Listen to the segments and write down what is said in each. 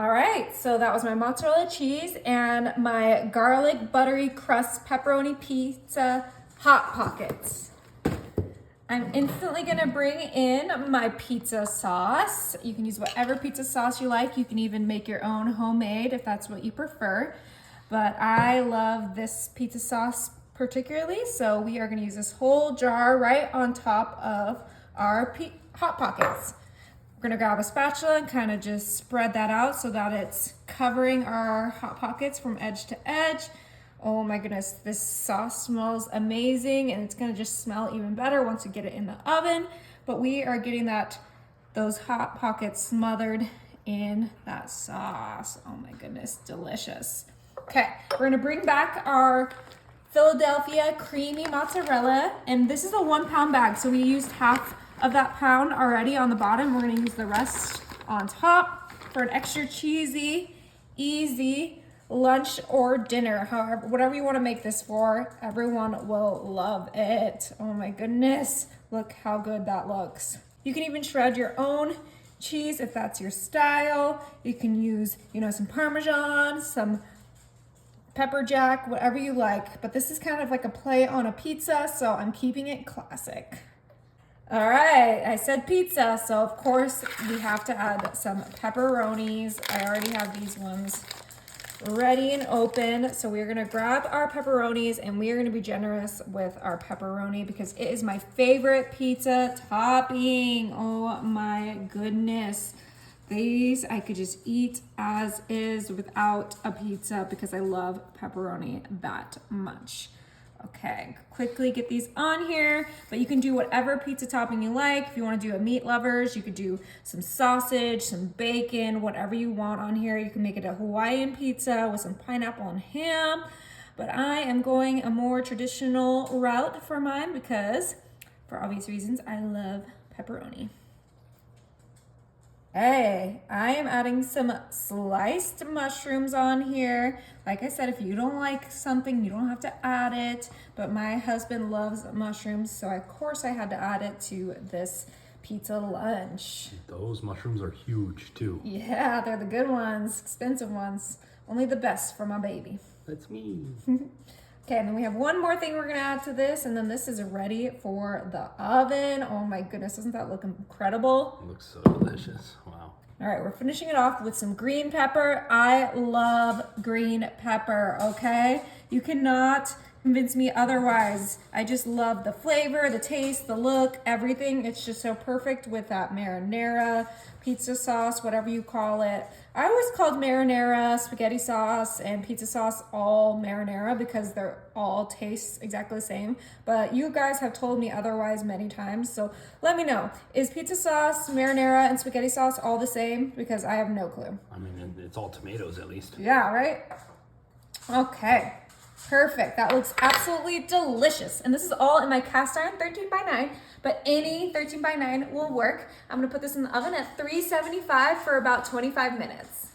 All right, so that was my mozzarella cheese and my garlic buttery crust pepperoni pizza Hot Pockets. I'm instantly gonna bring in my pizza sauce. You can use whatever pizza sauce you like. You can even make your own homemade if that's what you prefer. But I love this pizza sauce particularly, so we are gonna use this whole jar right on top of our Hot Pockets. We're gonna grab a spatula and kind of just spread that out so that it's covering our Hot Pockets from edge to edge. Oh my goodness, this sauce smells amazing, and it's gonna just smell even better once we get it in the oven. But we are getting those Hot Pockets smothered in that sauce. Oh my goodness, delicious. Okay, we're gonna bring back our Philadelphia creamy mozzarella, and this is a 1 pound bag, so we used half of that pound already on the bottom. We're gonna use the rest on top for an extra cheesy, easy lunch or dinner. However, whatever you wanna make this for, everyone will love it. Oh my goodness, look how good that looks. You can even shred your own cheese if that's your style. You can use, some Parmesan, some pepper jack, whatever you like. But this is kind of like a play on a pizza, so I'm keeping it classic. All right, I said pizza, so of course we have to add some pepperonis. I already have these ones ready and open. So we're gonna grab our pepperonis, and we are gonna be generous with our pepperoni because it is my favorite pizza topping. Oh my goodness. These I could just eat as is without a pizza because I love pepperoni that much. Okay, quickly get these on here, but you can do whatever pizza topping you like. If you want to do a meat lovers, you could do some sausage, some bacon, whatever you want on here. You can make it a Hawaiian pizza with some pineapple and ham, but I am going a more traditional route for mine because, for obvious reasons, I love pepperoni. Hey, I am adding some sliced mushrooms on here. Like I said, if you don't like something, you don't have to add it. But my husband loves mushrooms, so of course I had to add it to this pizza lunch. Those mushrooms are huge too. Yeah, they're the good ones, expensive ones. Only the best for my baby. That's me. Okay, and then we have one more thing we're gonna add to this, and then this is ready for the oven. Oh my goodness, doesn't that look incredible? It looks so delicious. Wow. All right, we're finishing it off with some green pepper. I love green pepper, okay? You cannot convince me otherwise. I just love the flavor, the taste, the look, everything. It's just so perfect with that marinara, pizza sauce, whatever you call it. I always called marinara, spaghetti sauce, and pizza sauce all marinara because they're all taste exactly the same. But you guys have told me otherwise many times. So let me know, is pizza sauce, marinara, and spaghetti sauce all the same? Because I have no clue. I mean, it's all tomatoes at least. Yeah, right? Okay. Perfect. That looks absolutely delicious. And this is all in my cast iron 13x9, but any 13x9 will work. I'm going to put this in the oven at 375 for about 25 minutes.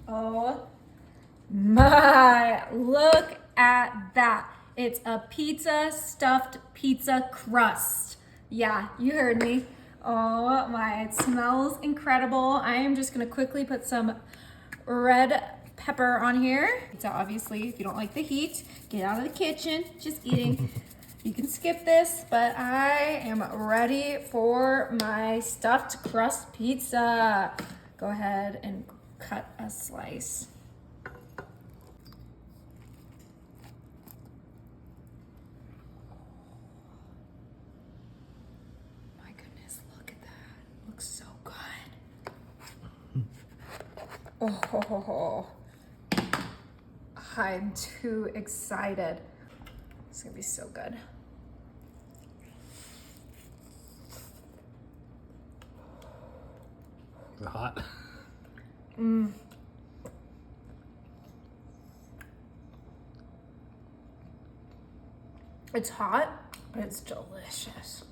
Oh my, look at that. It's a pizza stuffed pizza crust. Yeah, you heard me. Oh my, it smells incredible. I am just going to quickly put some red pepper on here. So obviously, if you don't like the heat, get out of the kitchen. Just eating. You can skip this, but I am ready for my stuffed crust pizza. Go ahead and cut a slice. My goodness, look at that. Looks so good. Oh. I'm too excited. It's gonna be so good. Is it hot? It's hot, but it's delicious.